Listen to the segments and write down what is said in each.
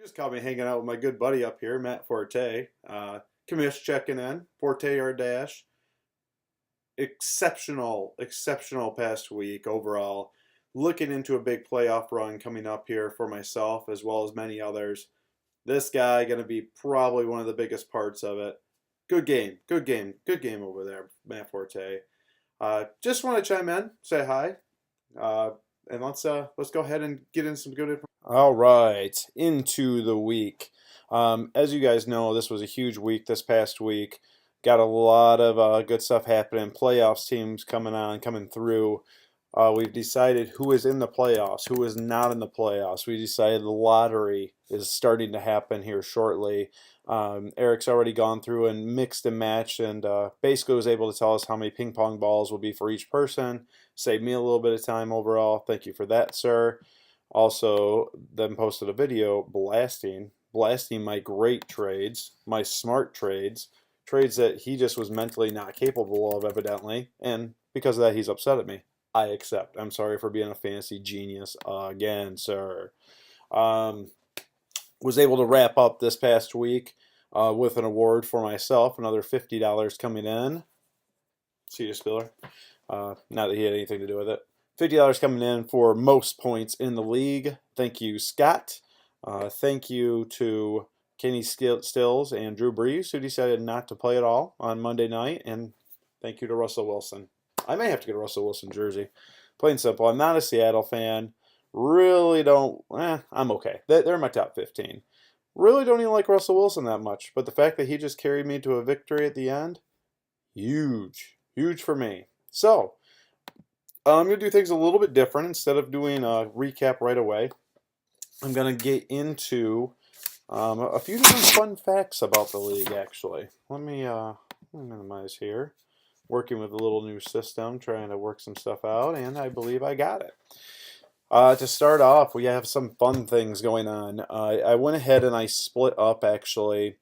You just caught me hanging out with my good buddy up here, Matt Forte. Commish checking in. Forte or Dash. Exceptional past week overall. Looking into a big playoff run coming up here for myself as well as many others. This guy going to be probably one of the biggest parts of it. Good game over there, Matt Forte. Just want to chime in, say hi, uh, and let's go ahead and get in some good information. All right, into the week. As you guys know, this was a huge week this past week. Got a lot of good stuff happening. Playoffs teams coming through. We've decided who is in the playoffs, who is not in the playoffs. We decided the lottery is starting to happen here shortly. Eric's already gone through and mixed and matched and basically was able to tell us how many ping pong balls will be for each person. Saved me a little bit of time overall. Thank you for that, sir. Also, then posted a video blasting my great trades, my smart trades, trades that he just was mentally not capable of, evidently, and because of that, he's upset at me. I accept. I'm sorry for being a fantasy genius again, sir. Um, was able to wrap up this past week with an award for myself, another $50 coming in. See you, Spiller. Not that he had anything to do with it. $50 coming in for most points in the league. Thank you, Scott. Thank you to Kenny Stills and Drew Brees, who decided not to play at all on Monday night. And thank you to Russell Wilson. I may have to get a Russell Wilson jersey. Plain simple. I'm not a Seattle fan. Really don't. I'm okay. They're my top 15. Really don't even like Russell Wilson that much. But the fact that he just carried me to a victory at the end, huge. Huge for me. So, I'm going to do things a little bit different. Instead of doing a recap right away, I'm going to get into a few different fun facts about the league, actually. Let me minimize here. Working with a little new system, trying to work some stuff out, and I believe I got it. To start off, we have some fun things going on. I went ahead and I split up, actually,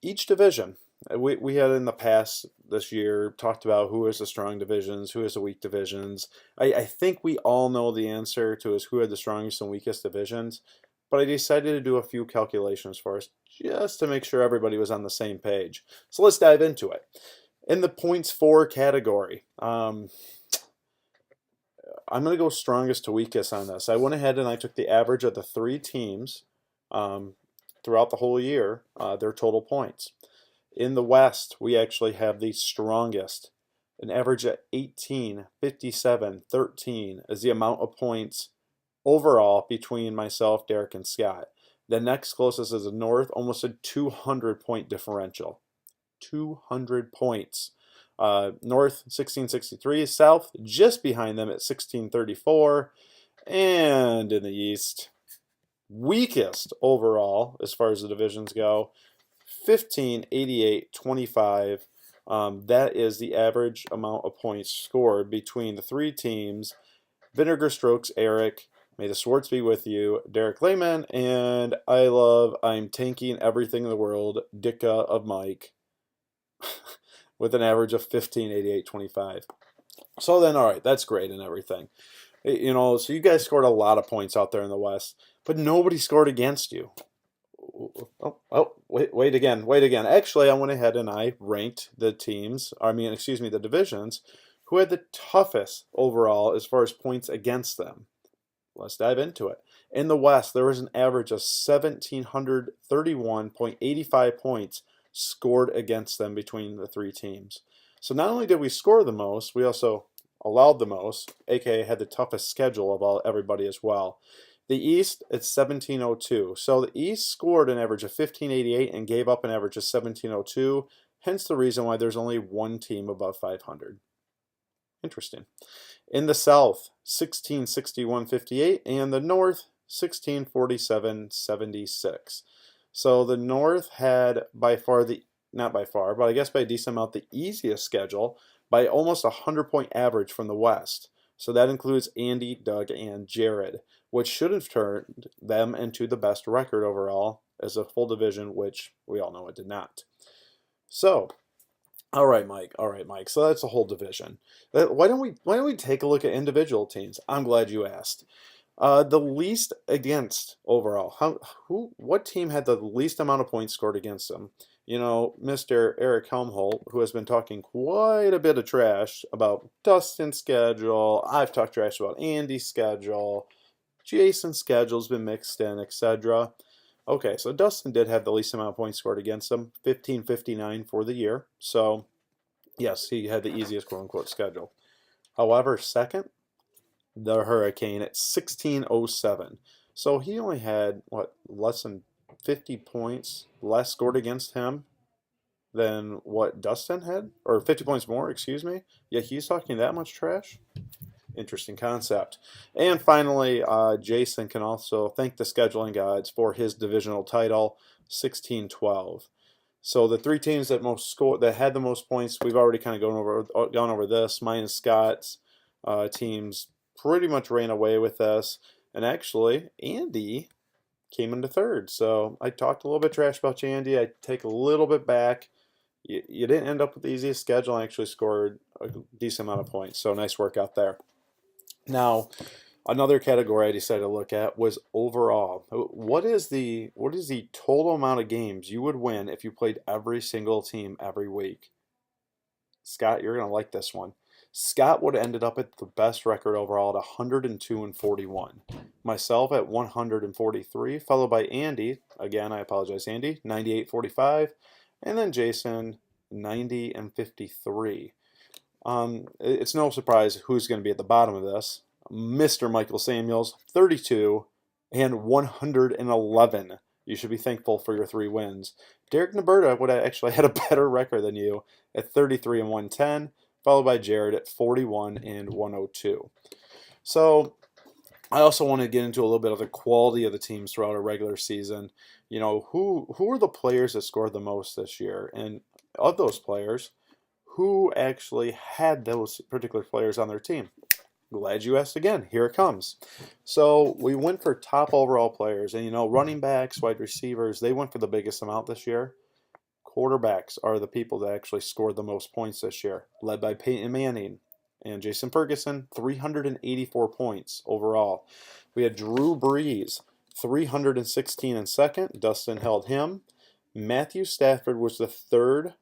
each division. We had in the past this year talked about who is the strong divisions, who is the weak divisions. I think we all know the answer to is who had the strongest and weakest divisions, but I decided to do a few calculations for us just to make sure everybody was on the same page. So let's dive into it. In the points for category, I'm going to go strongest to weakest on this. I went ahead and I took the average of the three teams throughout the whole year, their total points. In the West, we actually have the strongest. An average of 18, 57, 13 is the amount of points overall between myself, Derek, and Scott. The next closest is the North, almost a 200-point differential. 200 points. North 1663, South just behind them at 1634, and in the East, weakest overall as far as the divisions go, 1588 25. That is the average amount of points scored between the three teams. Vinegar Strokes, Eric. May the Swartz be with you, Derek Lehman, and I'm tanking everything in the world, Dicka of Mike, with an average of 1588 25. So then, all right, that's great and everything. So you guys scored a lot of points out there in the West, but nobody scored against you. Wait again. Actually, I went ahead and I ranked the the divisions who had the toughest overall as far as points against them. Let's dive into it. In the West, there was an average of 1,731.85 points scored against them between the three teams. So not only did we score the most, we also allowed the most, aka had the toughest schedule of everybody as well. The East, it's 1702. So the East scored an average of 1588 and gave up an average of 1702, hence the reason why there's only one team above 500. Interesting. In the South, 1661.58, and the North, 1647.76. So the North had not by far, but I guess by a decent amount, the easiest schedule by almost a 100-point average from the West. So that includes Andy, Doug, and Jared, which should have turned them into the best record overall as a full division, which we all know it did not. So, all right, Mike. So that's a whole division. Why don't we take a look at individual teams? I'm glad you asked. The least against overall. What team had the least amount of points scored against them? You know, Mr. Eric Helmholt, who has been talking quite a bit of trash about Dustin's schedule. I've talked trash about Andy's schedule. Jason's schedule's been mixed in, etc. Okay, so Dustin did have the least amount of points scored against him, 1559 for the year. So, yes, he had the easiest quote unquote schedule. However, second, the Hurricane at 1607. So he only had, what, less than 50 points less scored against him than what Dustin had? Or 50 points more, excuse me. Yeah, he's talking that much trash. Interesting concept. And finally, Jason can also thank the scheduling gods for his divisional title, 1612. So the three teams that had the most points, we've already kind of gone over this. Mine and Scott's teams pretty much ran away with this, and actually Andy came into third. So I talked a little bit trash about you, Andy. I take a little bit back. You didn't end up with the easiest schedule. I actually scored a decent amount of points. So nice work out there. Now, another category I decided to look at was overall. What is the total amount of games you would win if you played every single team every week? Scott, you're going to like this one. Scott would have ended up at the best record overall at 102 and 41. Myself at 143, followed by Andy. Again, I apologize, Andy, 98.45, and then Jason, 90 and 53. It's no surprise who's going to be at the bottom of this. Mr. Michael Samuels, 32 and 111. You should be thankful for your 3 wins. Derek Naberta would have actually had a better record than you at 33 and 110, followed by Jared at 41 and 102. So I also want to get into a little bit of the quality of the teams throughout a regular season. You know, who are the players that scored the most this year? And of those players, who actually had those particular players on their team? Glad you asked again. Here it comes. So we went for top overall players. And, you know, running backs, wide receivers, they went for the biggest amount this year. Quarterbacks are the people that actually scored the most points this year, led by Peyton Manning and Jason Ferguson, 384 points overall. We had Drew Brees, 316 in second. Dustin held him. Matthew Stafford was the third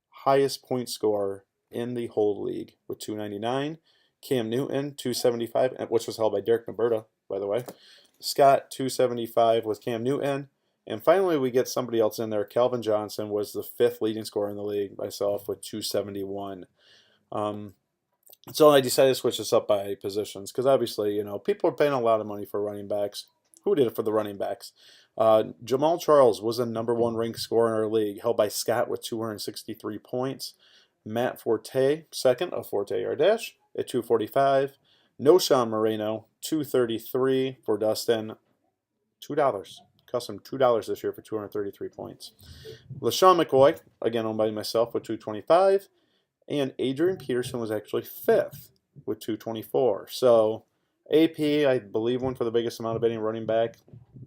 highest point scorer in the whole league with 299. Cam Newton, 275, which was held by Derek Naberta, by the way. Scott, 275 with Cam Newton. And finally, we get somebody else in there. Calvin Johnson was the 5th leading scorer in the league, myself, with 271. So I decided to switch this up by positions because obviously, you know, people are paying a lot of money for running backs. Who did it for the running backs? Jamal Charles was the #1 ranked scorer in our league, held by Scott with 263 points. Matt Forte, second, a Forte yard dash at 245. Noshawn Moreno, 233 for Dustin. $2. Cost him $2 this year for 233 points. LaShawn McCoy, again owned by myself, with 225. And Adrian Peterson was actually 5th with 224. So AP, I believe, went for the biggest amount of any running back.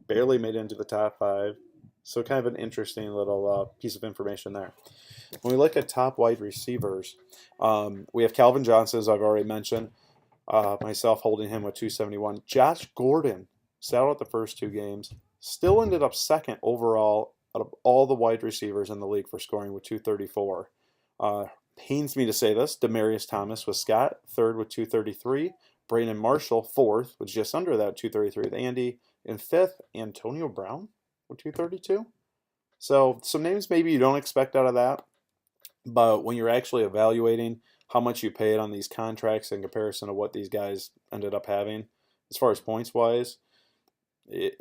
Barely made it into the top 5. So kind of an interesting little piece of information there. When we look at top wide receivers, we have Calvin Johnson, as I've already mentioned. Myself holding him with 271. Josh Gordon sat out the first 2 games. Still ended up second overall out of all the wide receivers in the league for scoring with 234. Pains me to say this, Demaryius Thomas with Scott, 3rd with 233. Brandon Marshall, 4th, with just under that 233 with Andy. And 5th, Antonio Brown with 232. So some names maybe you don't expect out of that. But when you're actually evaluating how much you paid on these contracts in comparison to what these guys ended up having, as far as points-wise, I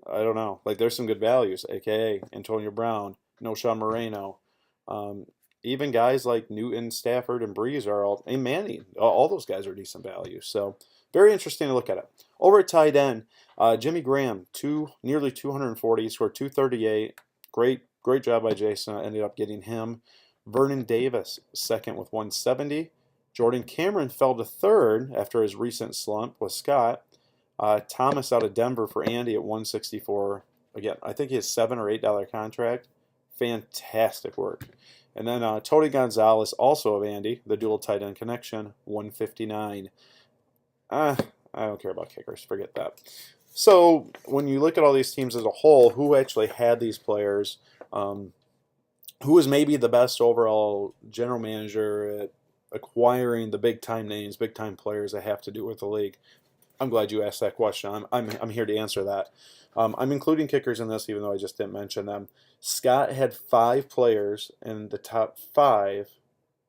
don't know. Like, there's some good values, a.k.a. Antonio Brown, Noshawn Moreno. Even guys like Newton, Stafford, and Brees are all, and Manning, all those guys are decent value. So very interesting to look at it. Over at tight end, Jimmy Graham, nearly 240, scored 238. Great job by Jason. I ended up getting him. Vernon Davis, 2nd with 170. Jordan Cameron fell to 3rd after his recent slump with Scott. Thomas out of Denver for Andy at 164. Again, I think he has $7 or $8 contract. Fantastic work. And then Tony Gonzalez, also of Andy, the dual tight end connection, 159. I I don't care about kickers. Forget that. So when you look at all these teams as a whole, who actually had these players? Who was maybe the best overall general manager at acquiring the big time names, big time players that have to do with the league? I'm glad you asked that question. I'm here to answer that. I'm including kickers in this, even though I just didn't mention them. Scott had 5 players in the top 5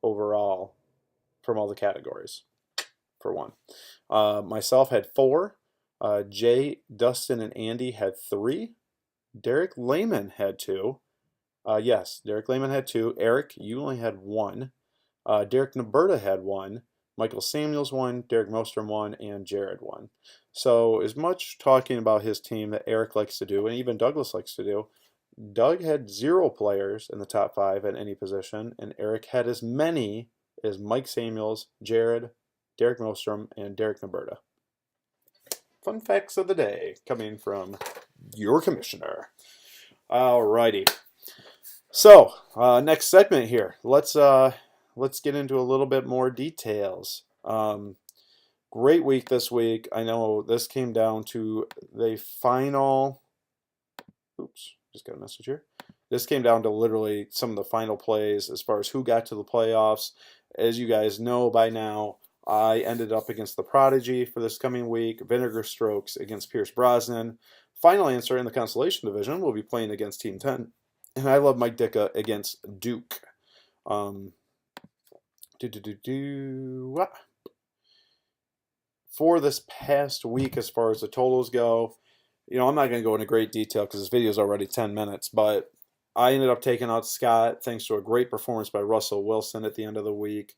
overall from all the categories, for one. Myself had 4. Jay, Dustin, and Andy had 3. Derek Lehman had 2. Yes, Derek Lehman had 2. Eric, you only had 1. Derek Naberta had 1. Michael Samuels 1. Derek Mostrom 1. And Jared 1. So as much talking about his team that Eric likes to do, and even Douglas likes to do, Doug had 0 players in the top 5 at any position, and Eric had as many as Mike Samuels, Jared, Derek Mostrom, and Derek Naberta. Fun facts of the day coming from your commissioner. Alrighty. So next segment here. Let's get into a little bit more details. Great week this week. I know this came down to the final. Oops, just got a message here. This came down to literally some of the final plays as far as who got to the playoffs. As you guys know by now, I ended up against the Prodigy for this coming week. Vinegar Strokes against Pierce Brosnan. Final answer in the Consolation Division will be playing against Team 10. And I love Mike Dicka against Duke. For this past week, as far as the totals go, I'm not going to go into great detail because this video is already 10 minutes, but I ended up taking out Scott thanks to a great performance by Russell Wilson at the end of the week.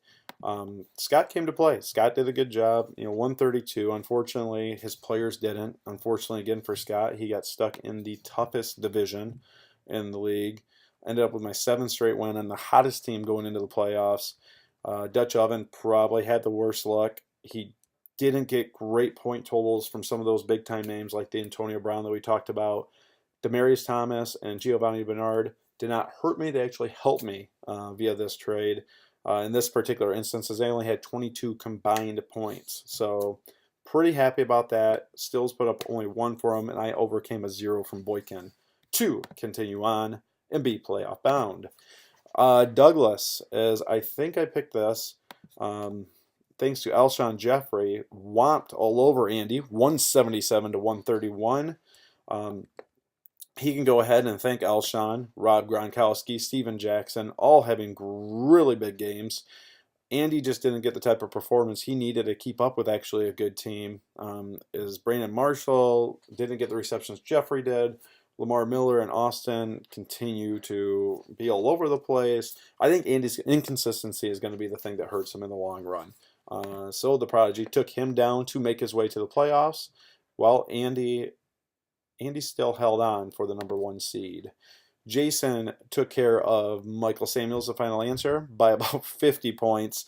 Scott came to play. Scott did a good job. 132. Unfortunately, his players didn't. Unfortunately, again for Scott, he got stuck in the toughest division in the league. Ended up with my 7th straight win and the hottest team going into the playoffs. Dutch Oven probably had the worst luck. He didn't get great point totals from some of those big time names like the Antonio Brown that we talked about. Demaryius Thomas and Giovanni Bernard did not hurt me. They actually helped me via this trade. In this particular instance, they only had 22 combined points. So pretty happy about that. Stills put up only 1 for him, and I overcame a 0 from Boykin to continue on and be playoff bound. Douglas, as I think I picked this, thanks to Alshon Jeffrey, whomped all over Andy, 177 to 131. He can go ahead and thank Alshon, Rob Gronkowski, Steven Jackson, all having really big games. Andy just didn't get the type of performance he needed to keep up with actually a good team. Is Brandon Marshall didn't get the receptions Jeffrey did. Lamar Miller and Austin continue to be all over the place. I think Andy's inconsistency is going to be the thing that hurts him in the long run. So the Prodigy took him down to make his way to the playoffs, while Andy still held on for the number 1 seed. Jason took care of Michael Samuels, the final answer, by about 50 points.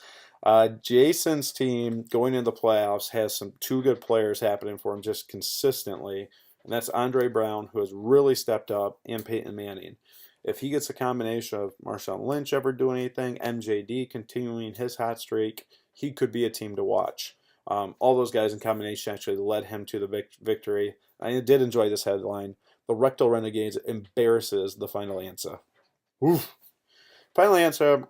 Jason's team going into the playoffs has some 2 good players happening for him just consistently, and that's Andre Brown, who has really stepped up, and Peyton Manning. If he gets a combination of Marshawn Lynch ever doing anything, MJD continuing his hot streak, he could be a team to watch. All those guys in combination actually led him to the victory. I did enjoy this headline. The Rectal Renegades embarrasses the Final Answer. Oof. Final Answer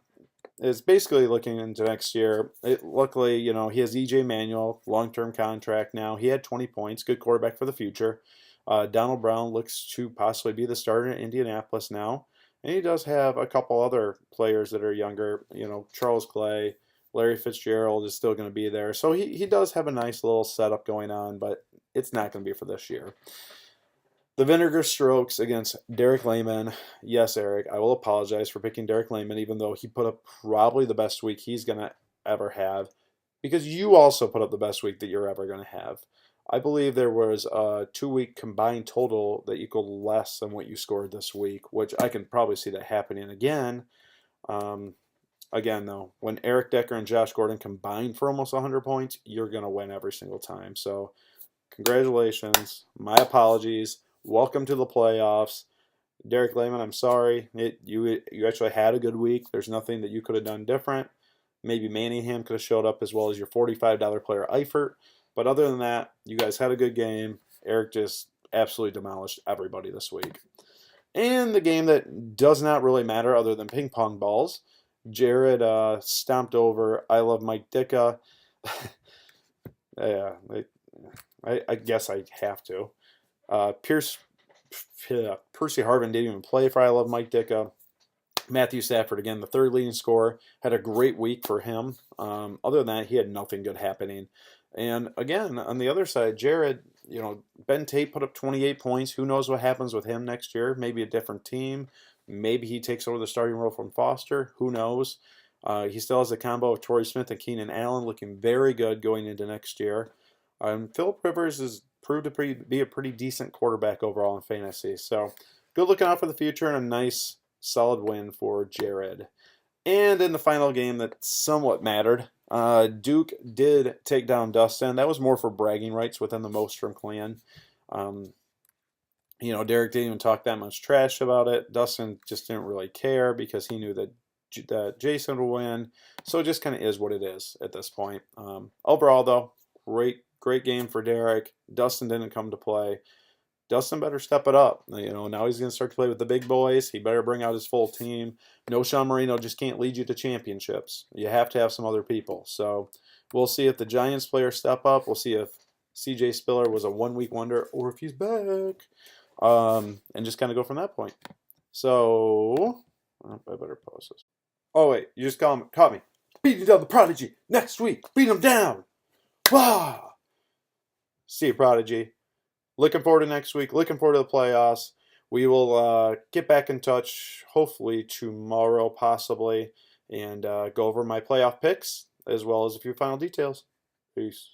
is basically looking into next year. Luckily, he has EJ Manuel, long-term contract now. He had 20 points, good quarterback for the future. Donald Brown looks to possibly be the starter in Indianapolis now. And he does have a couple other players that are younger. Charles Clay, Larry Fitzgerald is still going to be there. So he does have a nice little setup going on, but it's not going to be for this year. The Vinegar Strokes against Derek Lehman. Yes, Eric, I will apologize for picking Derek Lehman, even though he put up probably the best week he's going to ever have, because you also put up the best week that you're ever going to have. I believe there was a 2-week combined total that equaled less than what you scored this week, which I can probably see that happening again. Again, though, when Eric Decker and Josh Gordon combine for almost 100 points, you're going to win every single time. So, congratulations. My apologies. Welcome to the playoffs. Derek Lehman, I'm sorry. You actually had a good week. There's nothing that you could have done different. Maybe Manningham could have showed up as well as your $45 player Eifert. But other than that, you guys had a good game. Eric just absolutely demolished everybody this week. And the game that does not really matter other than ping pong balls, Jared stomped over I Love Mike Ditka. Yeah, I guess I have to. Percy Harvin didn't even play for I Love Mike Ditka. Matthew Stafford, again, the third leading scorer, had a great week for him. Other than that, he had nothing good happening. And again, on the other side, Jared, Ben Tate put up 28 points. Who knows what happens with him next year? Maybe a different team. Maybe he takes over the starting role from Foster. Who knows? He still has a combo of Torrey Smith and Keenan Allen looking very good going into next year. Philip Rivers has proved to be a pretty decent quarterback overall in fantasy. So good looking out for the future and a nice, solid win for Jared. And in the final game that somewhat mattered, Duke did take down Dustin. That was more for bragging rights within the Mostrom clan. Derek didn't even talk that much trash about it. Dustin just didn't really care because he knew that Jason would win. So it just kind of is what it is at this point. Overall, though, great game for Derek. Dustin didn't come to play. Dustin better step it up. Now he's going to start to play with the big boys. He better bring out his full team. Sean Marino just can't lead you to championships. You have to have some other people. So we'll see if the Giants players step up. We'll see if CJ Spiller was a one-week wonder or if he's back. And just kind of go from that point. So I better pause this. Oh, wait. You just caught me. Beating down the Prodigy next week. Beat him down. Wow. See you, Prodigy. Looking forward to next week. Looking forward to the playoffs. We will get back in touch hopefully tomorrow possibly and go over my playoff picks as well as a few final details. Peace.